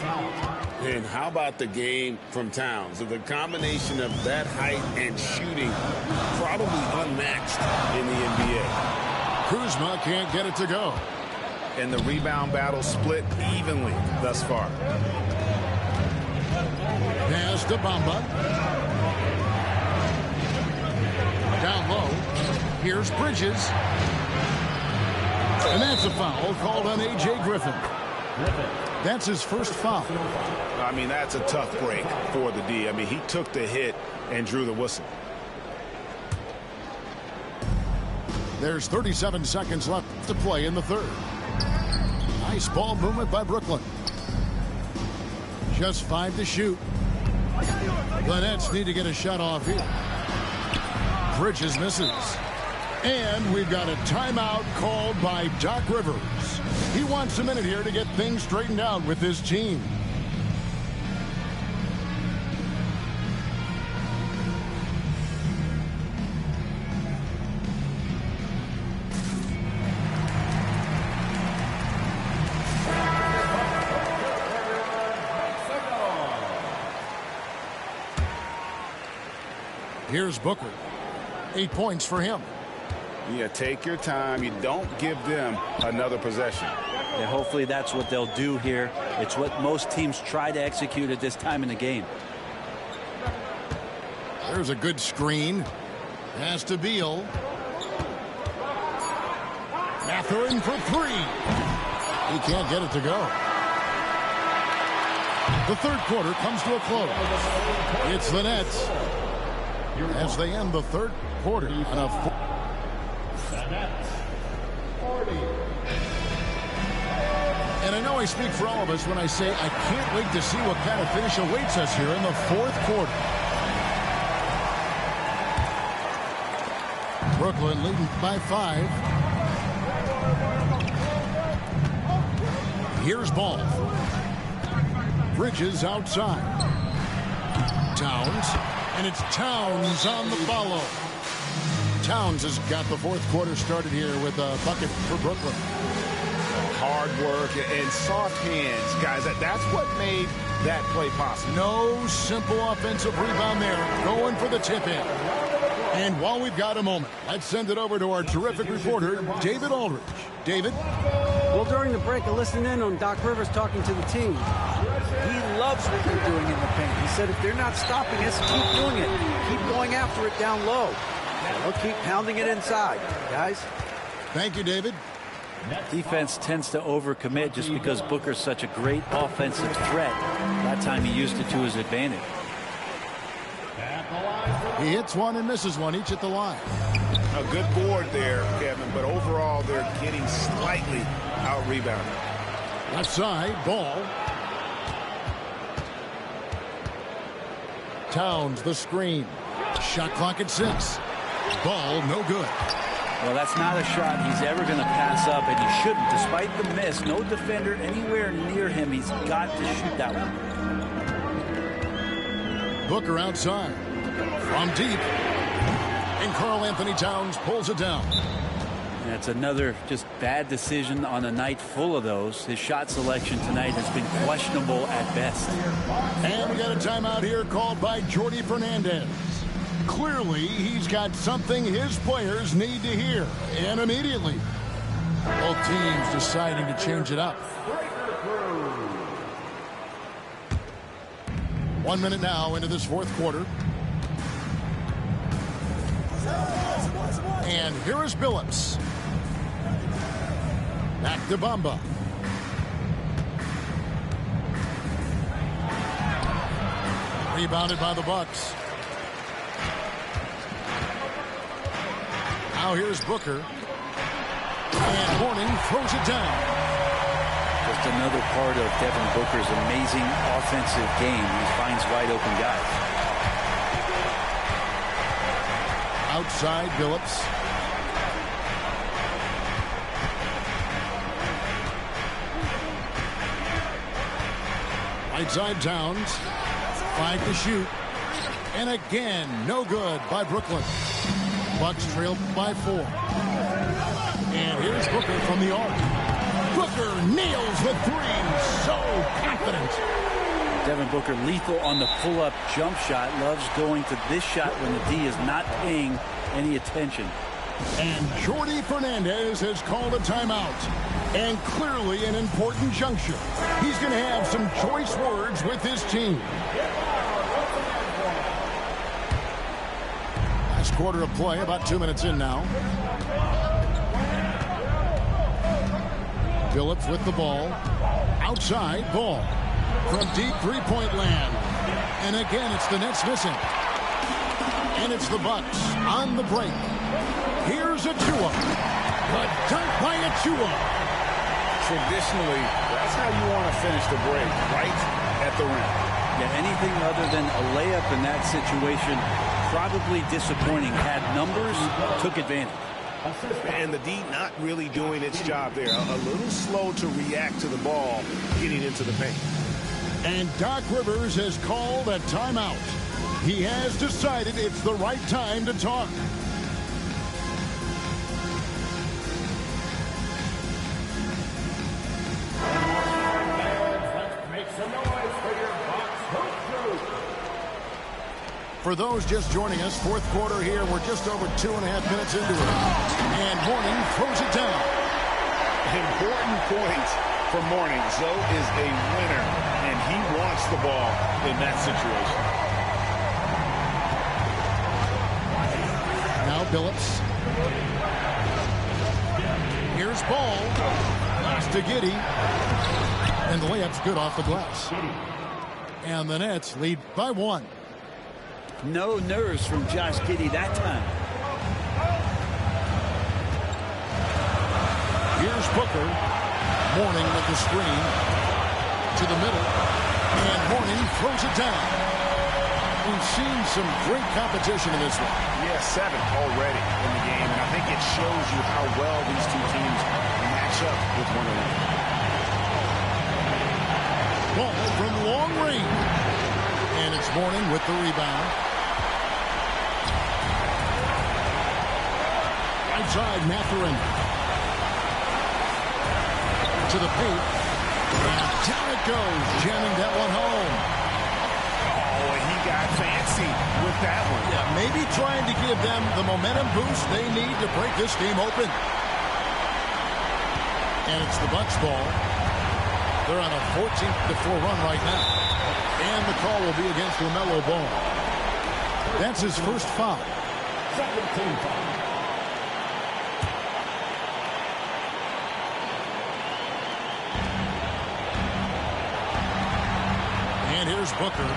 And how about the game from Towns? The combination of that height and shooting, probably unmatched in the NBA. Kuzma can't get it to go. And the rebound battle split evenly thus far. Pass to Bamba. Down low. Here's Bridges. And that's a foul called on A.J. Griffin. That's his first foul. I mean, that's a tough break for the D. I mean, he took the hit and drew the whistle. There's 37 seconds left to play in the third. Nice ball movement by Brooklyn. Just 5 to shoot. The Nets need to get a shot off here. Bridges misses. And we've got a timeout called by Doc Rivers. He wants a minute here to get things straightened out with his team. Here's Booker. 8 points for him. Yeah, take your time. You don't give them another possession. Yeah, hopefully that's what they'll do here. It's what most teams try to execute at this time in the game. There's a good screen. Pass to Beal. Mathurin for three. He can't get it to go. The third quarter comes to a close. It's the Nets as they end the third quarter on a 40. And I know I speak for all of us when I say I can't wait to see what kind of finish awaits us here in the fourth quarter. Brooklyn leading by 5. Here's Ball. Bridges outside. Towns. And it's Towns on the follow. Towns has got the fourth quarter started here with a bucket for Brooklyn. Hard work and soft hands, guys. That's what made that play possible. No simple offensive rebound there. Going for the tip in. And while we've got a moment, let's send it over to our terrific reporter, David Aldridge. David? Well, during the break, I listened in on Doc Rivers talking to the team. He loves what they're doing in the paint. He said if they're not stopping us, keep doing it. Keep going after it down low. We'll keep pounding it inside, guys. Thank you, David. Defense tends to overcommit just because Booker's such a great offensive threat. That time he used it to his advantage. He hits one and misses one, each at the line. A good board there, Kevin, but overall they're getting slightly out-rebounded. Left side, Ball. Towns, the screen. Shot clock at 6. Ball, no good. Well, that's not a shot he's ever going to pass up, and he shouldn't. Despite the miss, no defender anywhere near him. He's got to shoot that one. Booker outside. From deep. And Karl-Anthony Towns pulls it down. That's another just bad decision on a night full of those. His shot selection tonight has been questionable at best. And we got a timeout here called by Jordi Fernandez. Clearly, he's got something his players need to hear, and immediately. Both teams deciding to change it up. 1 minute now into this fourth quarter. And here is Billups. Back to Bamba. Rebounded by the Bucks. Now here's Booker. And Horning throws it down. Just another part of Devin Booker's amazing offensive game. He finds wide open guys. Outside Billups. Right side Towns. 5 to shoot. And again, no good by Brooklyn. Bucks trail by 4. And here's Booker from the arc. Booker nails the 3. So confident. Devin Booker lethal on the pull-up jump shot. Loves going to this shot when the D is not paying any attention. And Jordi Fernandez has called a timeout. And clearly an important juncture. He's going to have some choice words with his team. Last quarter of play, about 2 minutes in now. Billups with the ball. Outside, Ball. From deep three-point land. And again, it's the Nets missing. And it's the Bucks on the break. Here's Achua. The dunk by Achua. Traditionally, that's how you want to finish the break, right at the rim. Yeah, anything other than a layup in that situation, probably disappointing. Had numbers, took advantage. And the D not really doing its job there. A little slow to react to the ball getting into the paint. And Doc Rivers has called a timeout. He has decided it's the right time to talk. For those just joining us, fourth quarter here. We're just over 2.5 minutes into it. And Mourning throws it down. Important points for Mourning. Zoe is a winner, and he wants the ball in that situation. Now Billups. Here's Ball. Pass to Giddey. And the layup's good off the glass. And the Nets lead by 1. No nerves from Josh Giddey that time. Here's Booker. Mourning with the screen. To the middle. And Mourning throws it down. We've seen some great competition in this one. Yeah, 7 already in the game, and I think it shows you how well these two teams match up with one another. Ball from long range. And it's Mourning with the rebound. Right side, Mathurin. To the paint. And down it goes, jamming that one home. Oh, and he got fancy with that one. Yeah, maybe trying to give them the momentum boost they need to break this game open. And it's the Bucks ball. They're on a 14-4 run right now. And the call will be against LaMelo Ball. That's his first foul. 17 foul. And here's Booker.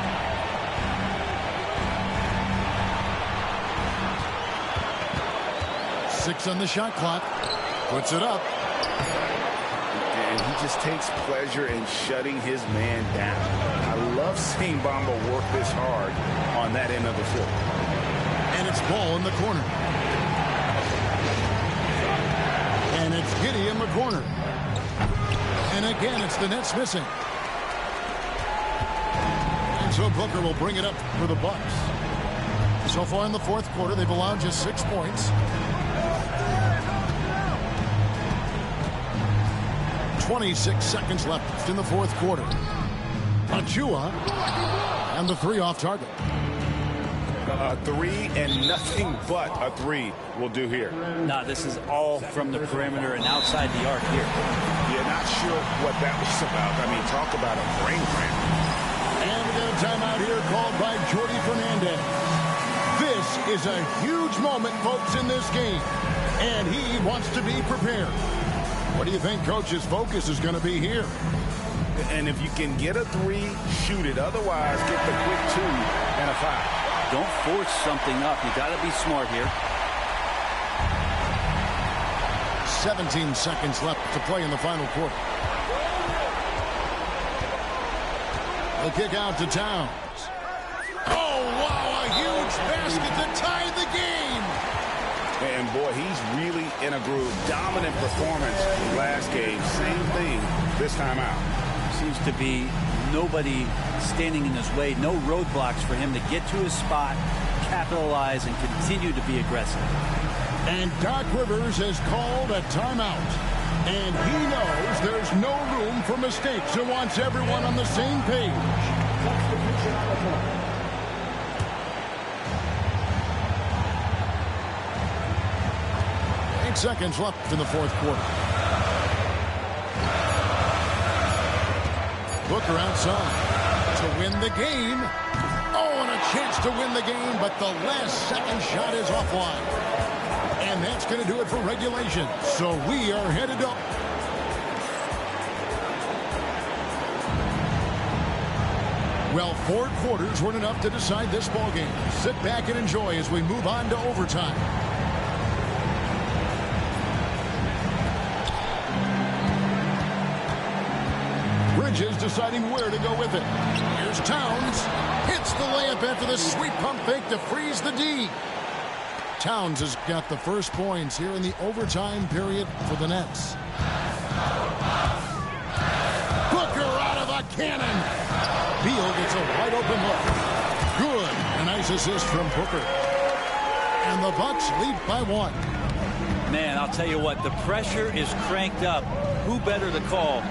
Six on the shot clock. Puts it up. And he just takes pleasure in shutting his man down. I love seeing Bamba work this hard on that end of the floor. And it's Ball in the corner. And it's Giddey in the corner. And again, it's the Nets missing. And so Booker will bring it up for the Bucks. So far in the fourth quarter, they've allowed just 6 points. 26 seconds left in the fourth quarter. Achua and the 3 off target. A 3 and nothing but a 3 will do here. No, this is all from the perimeter and outside the arc here. Yeah, not sure what that was about. I mean, talk about a brain cramp. And we got a timeout here called by Jordy Fernandez. This is a huge moment, folks, in this game. And he wants to be prepared. What do you think Coach's focus is going to be here? And if you can get a 3, shoot it. Otherwise, get the quick 2 and a 5. Don't force something up. You got to be smart here. 17 seconds left to play in the final quarter. The kick out to Towns. Oh, wow, a huge basket to tie the game. And, boy, he's really in a groove. Dominant performance last game. Same thing this time out. Seems to be nobody standing in his way. No roadblocks for him to get to his spot, capitalize, and continue to be aggressive. And Doc Rivers has called a timeout. And he knows there's no room for mistakes and wants everyone on the same page. 8 seconds left in the fourth quarter. Booker outside to win the game. Oh, and a chance to win the game, but the last second shot is offline. And that's going to do it for regulation. So we are headed up. Well, 4 quarters weren't enough to decide this ball game. Sit back and enjoy as we move on to overtime. Bridges deciding where to go with it. Here's Towns. Hits the layup after the sweep pump fake to freeze the D. Towns has got the first points here in the overtime period for the Nets. Booker out of a cannon. Beal gets a wide open look. Good. A nice assist from Booker. And the Bucks lead by 1. Man, I'll tell you what, the pressure is cranked up. Who better to call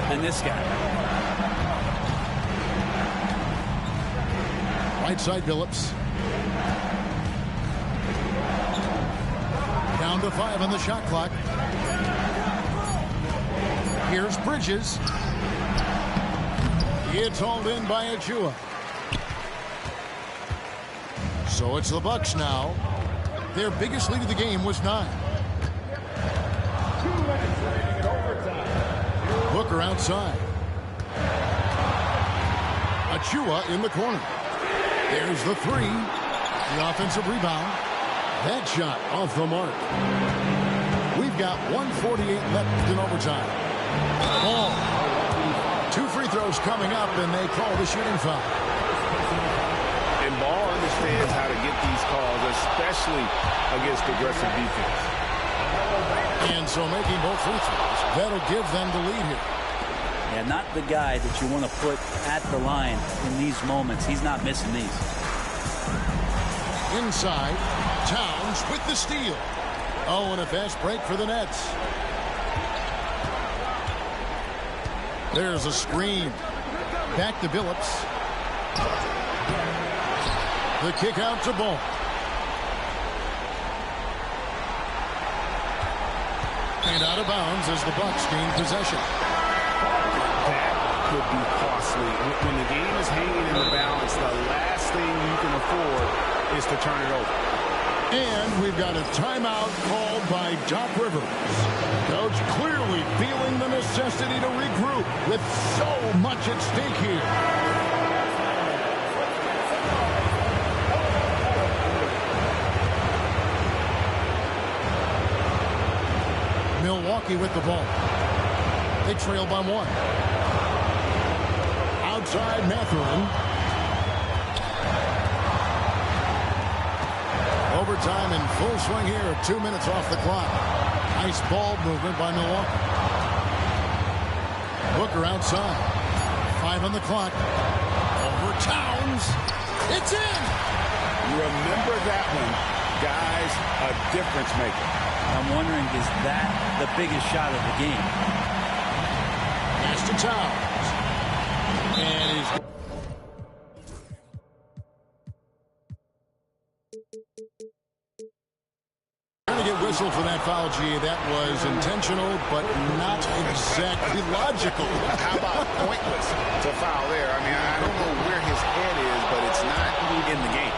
than this guy? Right side Billups. Down to 5 on the shot clock. Here's Bridges. It's hauled in by Achua. So it's the Bucks now. Their biggest lead of the game was 9. Booker outside. Achua in the corner. There's the 3. The offensive rebound. That shot off the mark. We've got 1:48 left in overtime. Ball. 2 free throws coming up, and they call the shooting foul. And Ball understands how to get these calls, especially against aggressive defense. And so making both free throws, that'll give them the lead here. Yeah, not the guy that you want to put at the line in these moments. He's not missing these. Inside, Towns with the steal. Oh, and a fast break for the Nets. There's a screen. Back to Billups. The kick out to Ball. And out of bounds as the Bucks gain possession. That could be costly. When the game is hanging in the balance, the last thing you can afford is to turn it over. And we've got a timeout called by Doc Rivers. Coach clearly feeling the necessity to regroup with so much at stake here. Milwaukee with the ball. They trail by 1. Outside Mathurin. Overtime in full swing here. 2 minutes off the clock. Nice ball movement by Milwaukee. Booker outside. 5 on the clock. Over Towns. It's in. Remember that one. Guys, a difference maker. I'm wondering, is that the biggest shot of the game? Pass to Towns. And he's... trying to get whistled for that foul, G. That was intentional, but not exactly logical. How about pointless to foul there? I mean, I don't know where his head is, but it's not in the game.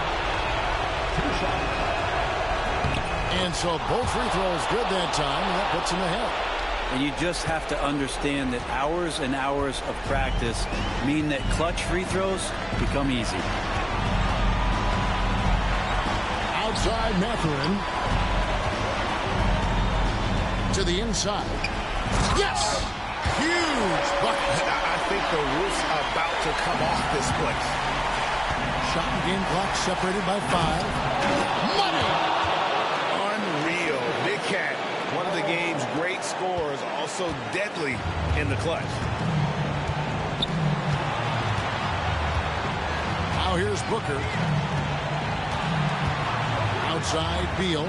And so both free throws good that time, and that puts him ahead. And you just have to understand that hours and hours of practice mean that clutch free throws become easy. Outside Mathurin. To the inside. Yes! Huge bucket. I think the roof's about to come off this place. Shot and game clock separated by 5. Money! Unreal. Big Cat, one of the game's great scorers, also deadly in the clutch. Now here's Booker. Outside Beal.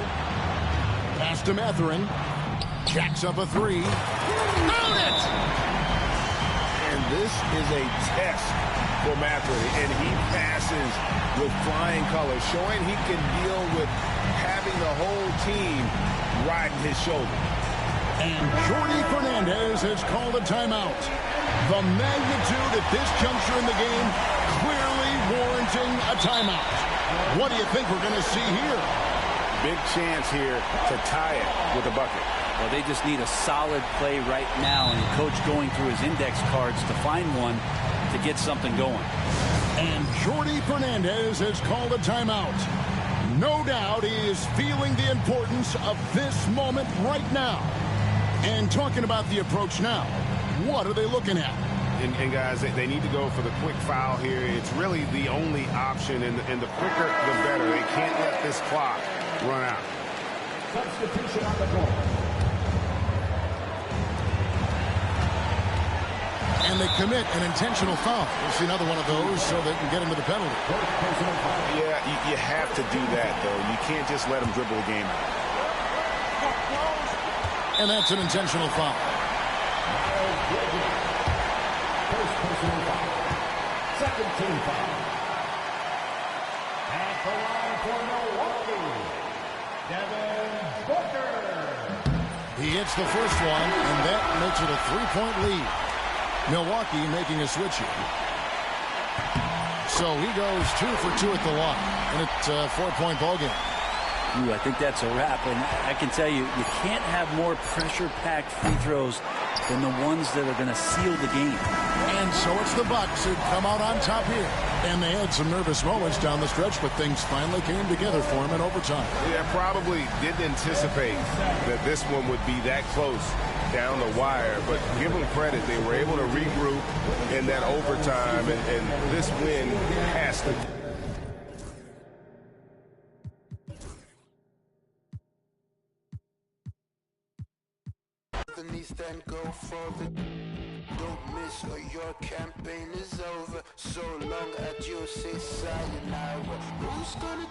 Pass to Mathurin. Jacks up a 3. Found it! And this is a test for Mathurin, and he passes with flying colors, showing he can deal with having the whole team riding his shoulder. And Jordi Fernandez has called a timeout. The magnitude at this juncture in the game clearly warranting a timeout. What do you think we're going to see here? Big chance here to tie it with a bucket. Well, they just need a solid play right now, and the coach going through his index cards to find one to get something going. And Jordi Fernandez has called a timeout. No doubt he is feeling the importance of this moment right now. And talking about the approach now, what are they looking at? And guys, they need to go for the quick foul here. It's really the only option, and the quicker, the better. They can't let this clock run out. Substitution on the court. And they commit an intentional foul. We'll see another one of those so they can get into the penalty. Yeah, you have to do that, though. You can't just let them dribble the game. And that's an intentional foul. First personal foul. Second team foul. At the line for Milwaukee, Devin Booker. He hits the first one, and that makes it a 3-point lead. Milwaukee making a switch here. So he goes 2 for 2 at the line, and it's a 4-point ball game. Ooh, I think that's a wrap, and I can tell you, you can't have more pressure-packed free throws than the ones that are going to seal the game. And so it's the Bucks who come out on top here. And they had some nervous moments down the stretch, but things finally came together for them in overtime. Yeah, probably didn't anticipate that this one would be that close down the wire, but give them credit. They were able to regroup in that overtime, and this win has to. Then go for the don't miss or your campaign is over. So long, adios, say sayonara. Who's gonna